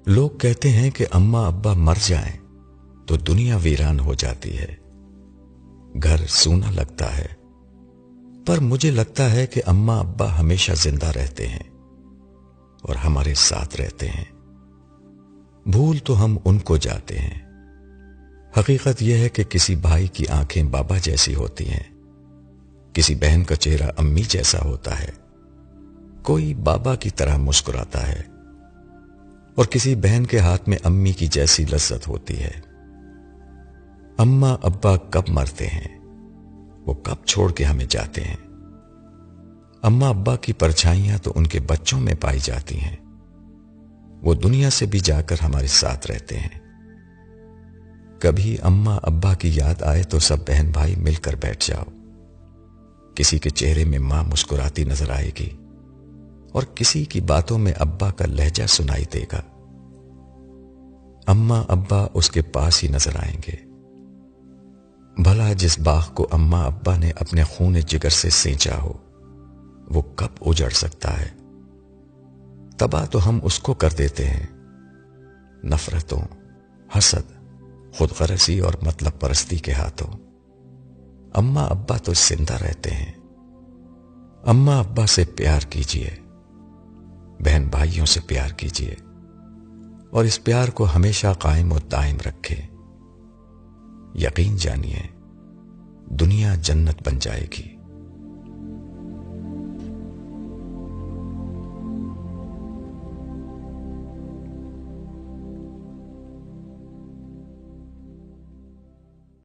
لوگ کہتے ہیں کہ اماں ابا مر جائیں تو دنیا ویران ہو جاتی ہے، گھر سونا لگتا ہے، پر مجھے لگتا ہے کہ اماں ابا ہمیشہ زندہ رہتے ہیں اور ہمارے ساتھ رہتے ہیں۔ بھول تو ہم ان کو جاتے ہیں۔ حقیقت یہ ہے کہ کسی بھائی کی آنکھیں بابا جیسی ہوتی ہیں، کسی بہن کا چہرہ امی جیسا ہوتا ہے، کوئی بابا کی طرح مسکراتا ہے اور کسی بہن کے ہاتھ میں امی کی جیسی لذت ہوتی ہے۔ اماں ابا کب مرتے ہیں، وہ کب چھوڑ کے ہمیں جاتے ہیں؟ اماں ابا کی پرچھائیاں تو ان کے بچوں میں پائی جاتی ہیں، وہ دنیا سے بھی جا کر ہمارے ساتھ رہتے ہیں۔ کبھی اماں ابا کی یاد آئے تو سب بہن بھائی مل کر بیٹھ جاؤ۔ کسی کے چہرے میں ماں مسکراتی نظر آئے گی اور کسی کی باتوں میں ابا کا لہجہ سنائی دے گا۔ اماں ابا اس کے پاس ہی نظر آئیں گے۔ بھلا جس باغ کو اماں ابا نے اپنے خون جگر سے سینچا ہو، وہ کب اجڑ سکتا ہے؟ تباہ تو ہم اس کو کر دیتے ہیں، نفرتوں، حسد، خود غرضی اور مطلب پرستی کے ہاتھوں۔ اماں ابا تو زندہ رہتے ہیں۔ اماں ابا سے پیار کیجئے، بہن بھائیوں سے پیار کیجئے اور اس پیار کو ہمیشہ قائم و دائم رکھے۔ یقین جانیے، دنیا جنت بن جائے گی۔